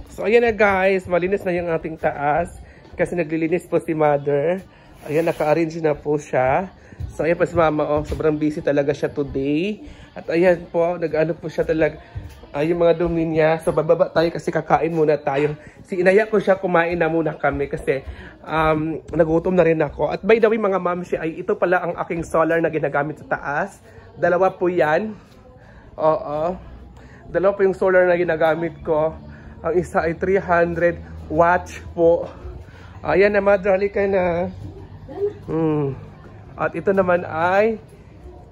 So ayan na guys, malinis na yung ating taas kasi naglilinis po si Mother. Ayan, naka-arrange na po siya. So ayan pa si Mama, oh, sobrang busy talaga siya today. At ayan po, nag-ano po siya talaga, yung mga dumi niya. So bababa tayo kasi kakain muna tayo. Si inaya ko siya, kumain na muna kami kasi nagutom na rin ako. At by the way mga ma'am, ay ito pala ang aking solar na ginagamit sa taas. Dalawa po yan. Oo. Dalawa po yung solar na ginagamit ko. Ang isa ay 300 watts po. Ayan na, Mother, halika na. At ito naman ay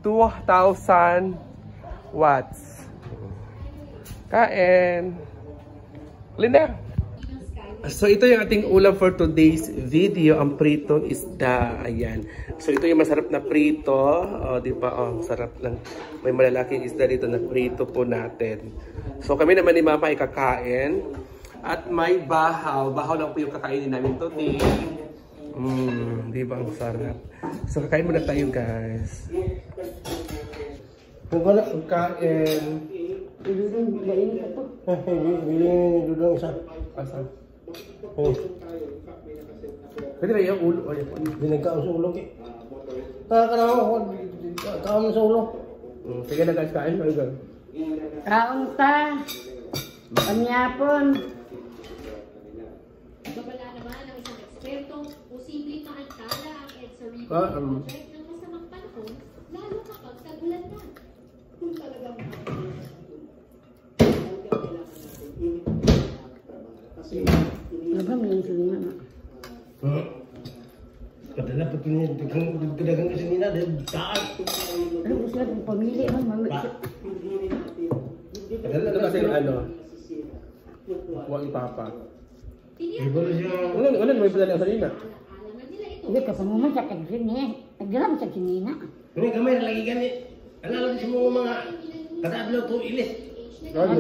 2,000 watts. Kain. Linda. So ito yung ating ulam for today's video, ang pritong isda. Ayan. So ito yung masarap na prito. O, di ba? Oh, sarap lang. May malalaking isda dito na prito po natin. So kami naman ni Mama ay kakain. At may bahaw. Bahaw lang po yung kakainin namin today. Di ba ang sarap? So kakain muna tayo guys. Kung wala kakain. Dudong, lain ka to. Dudong isa. Asa? Pwede na yung ulo. Binagkaan sa ulo. Kakanaw ako. Kaon sa ulo. Sige na guys, kain. Kaon ta. Panyapon. Babala naman ng isang ekspertong posibleng maantala ang EDSA rebound project ng masamang panahon, lalo kapag tagulan na. Kung talagang Ano ba yung sinina na? Padala pa ito niya, dagang kasi nila, dahil taas. Ano gusto natin pamili? Padala na kasi ano, huwag ipapa. Ano may padala sa nina? Hindi ka pamuman sa kagsini. Nagdaram sa sinina. Kung kamay na lagi ganit, alala din sa mga katadlaw to ilis.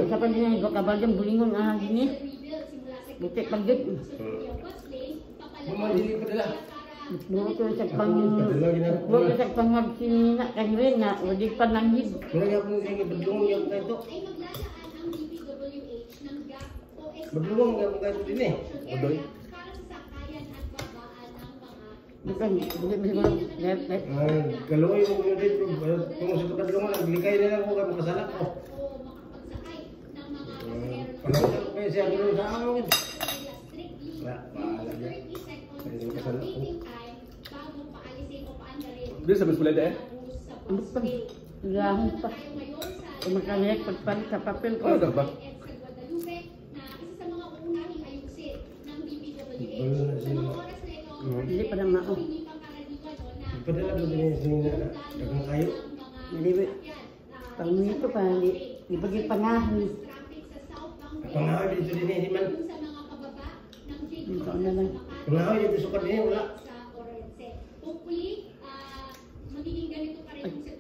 Sa pandina ko kabagang bulingon ang gini. Buti pagdit. Mamali padala. Buto sa pangag sinina kanwen na wadi pa nanghid. Kung nga po nga badlong yung kaito. Badlong nga po kaito din eh. Udoy? Bukan, bukan masih Kaluoy mo ko dito, kung sa badlong naglikay na lang ko ka makasalak ko. Pangalan ko siya dito sa akin. Bahala niya. Kaya makasalak ko. Dito sa Biskulete eh? bukan. Gahong pa. Kumakalek pagpalit sa papel ko. Ano ba? Hindi pa na mao. Padala mo din yung dagang kayo. Hindi ba? Pangito pa, di bagi panahin. Pangahoy dito din eh, di man. Ito na lang. Pangahoy dito sukat din wala.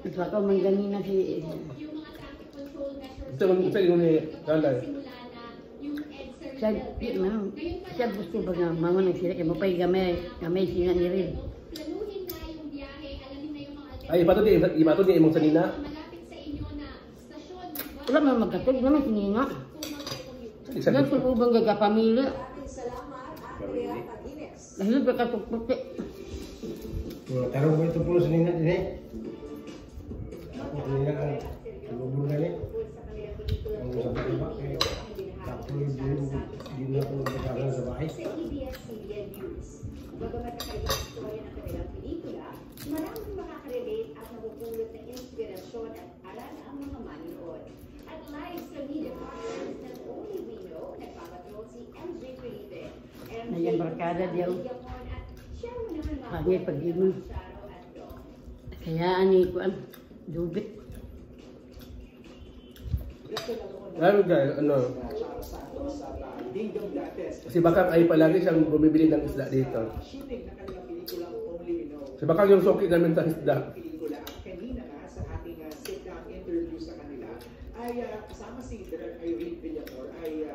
Ito ako mangganina si... Ito yung ni Kalay. Siya gusto ba nga mama nagsira kaya mapay gamay singa ni Rin. Ay, iba to di imong sanina. Wala man magkatog naman sinina. Yan kung ubang gagapamilya. Dahil ba katugputi. Tarong ko ito pulo sa nina din eh. Ako nila ang lubong na eh. Ang sa ba eh. Tapos din na po nagkakaroon sa bahay. Sa ABS-CBN News, bagamat nakailang istorya ng kanilang pelikula, maraming makakarelate at napupulot na inspirasyon at aral ang mga manonood. At live sa media conference that only we know, nagpapatrol si MJ Felipe. Ayan, barkada diyaw. Kanya pag-inom. Kaya ani ko ang dubit. Ano guys, ano? Si Bakang ay palagi siyang bumibili ng isda dito. Si Bakang yung soki namin sa isda. Kanina nga sa ating sit-down interview sa kanila ay kasama si Direk Irene Villator ay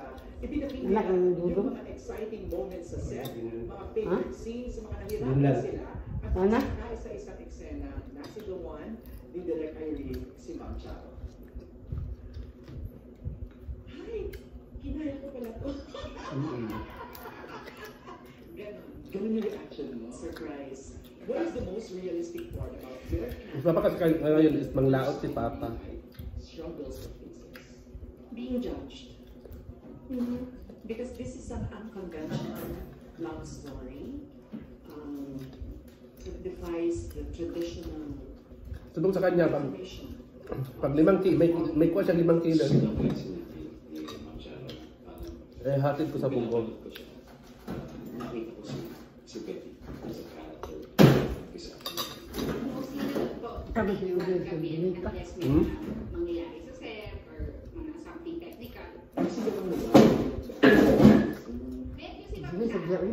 ipinakita yung mga exciting moments sa set, mga favorite scenes, mga nahirapan sila at isa-isang eksena na si the one ni Direk Irene, si Ma'am Charo. Hi! Kinaya ko pala to. Ganun yung reaction mo? Surprise. What is the most realistic part about their Mas Papa kasi ngayon is manglaot si Papa. struggles or faces? Being judged. Because this is an unconventional love story. It defies the traditional Subong sa kanya, information. pag 5 kilo, may kuha siya 5 kilo. Eh, hatid ko sa bungkog. Sabi si Udo, sabi pa. Mangyayari sa set or mga something technical. Medyo si Sabi sa Jerry.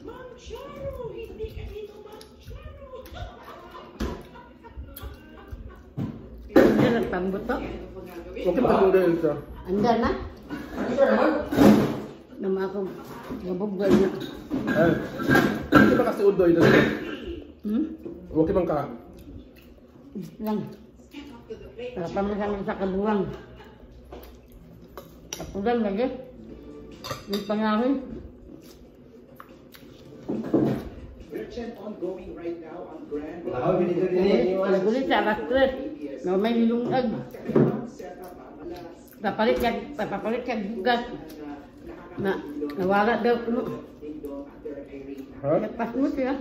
Ma'am Charo! Hindi ka dito, Ma'am Charo! Hindi nagpambot to. Okay ba yung order ito? Anda na. Nama ako. Nabugay na. Eh, hindi ba kasi udoy na siya? Okay bang ka? Lang. Para pamasamin sa kabuwang. Kapulan lagi. May pangalan. Merchant ongoing right now on Grand Nagulit sa alas 3. Na may lilungag. setup, malas. Papapalit ka bugas. Na nawala daw kuno. Dingdong after Irene. Ha? Nagpas mo siya.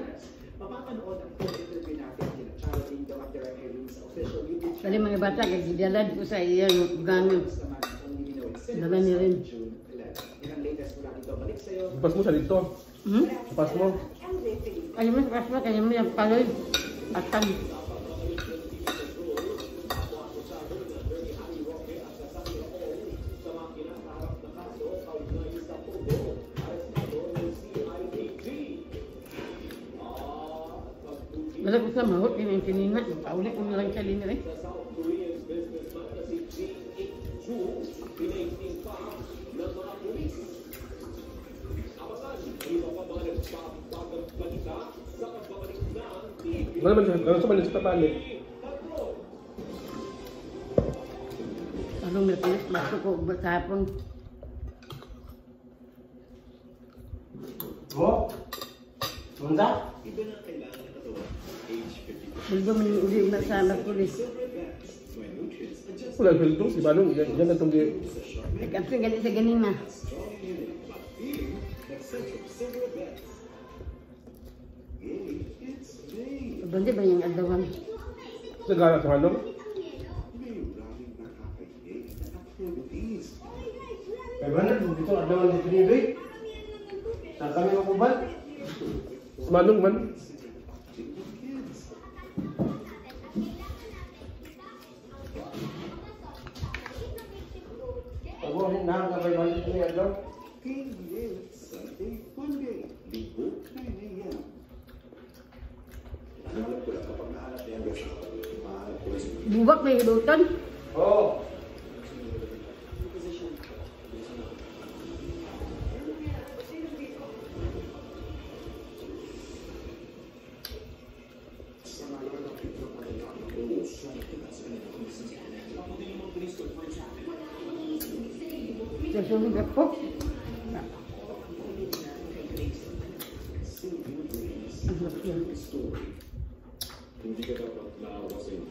Mapapanood ang full interview natin kina Charo Dingdong after Irene's official YouTube channel. Kali mga bata, kagidalad ko sa iyang gangan. Naman ang only we know is Dala niya rin. June 11. Yan ang latest mula dito. Balik sa'yo. Pas mo siya dito. Pas mo. Ayaw mo, pas mo, kaya mo yung paloy. Atag. Wala ko sa mahot, yun yung kinina. Paulit ko na lang siya din rin. Ano naman siya? Ano sa manin sa tapalik? Anong may pulis, masok ko maghapon. Oh? Manda? Hindi mo yung uli masama pulis. Wala yung filtro. Si Manong, yan na itong di... Nagkapsing galing sa ganing na. Bandi ba yung adawan? Nagara sa Manong? Kaya ba na? Dito adawan dito ni Doy? Saan kami makubal? Si Manong man. Ako rin na ang kabay dito ni Adaw. Bubak may hilutan. Oo. Susunod ako. Ang lakyan. Hindi ka dapat naawa sa inyo.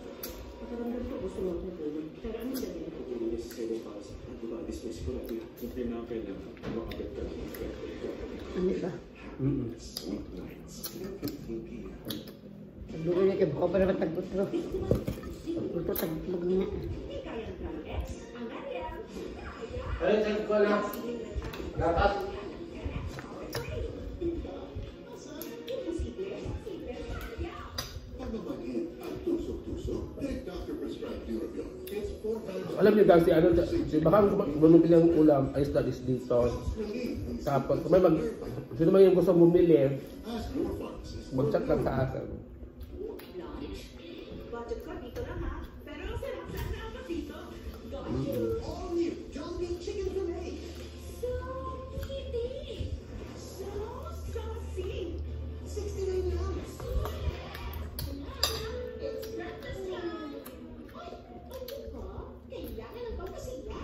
Pakaramdam ko gusto mo ito. Pero ano sa nila? Hindi necessary para sa dismiss ko natin. Yung pinakailangan, makagad ka ng Ano ba? sweet nights. 15 p.m. Pagdugo niya kayo, baka pa naman tagputro. Tagputro, tagputro niya. Ay, check ko lang. Dapat. Alam niyo guys, si baka bumibili ng ulam, ayos na is dito. Kapag may sino man yung gusto bumili, mag-chat lang sa akin. Budget ko dito lang ha. Pero sarap ako dito. All new Jollibee Chicken Filet. So kitty. So saucy. 69 grams. It's breakfast time. Ay, ano ba? Kailangan ng pagkasiya.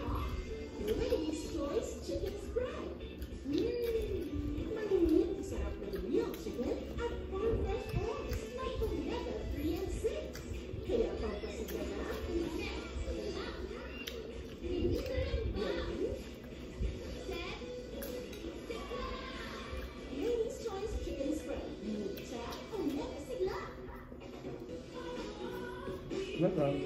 chicken spread. Malinit, sarap ng milk chicken at farm fresh eggs na Omega 3 and 6. Kaya pampasigla na. Ladies' Choice Chicken Spread. Tap Omega Sigla. Welcome.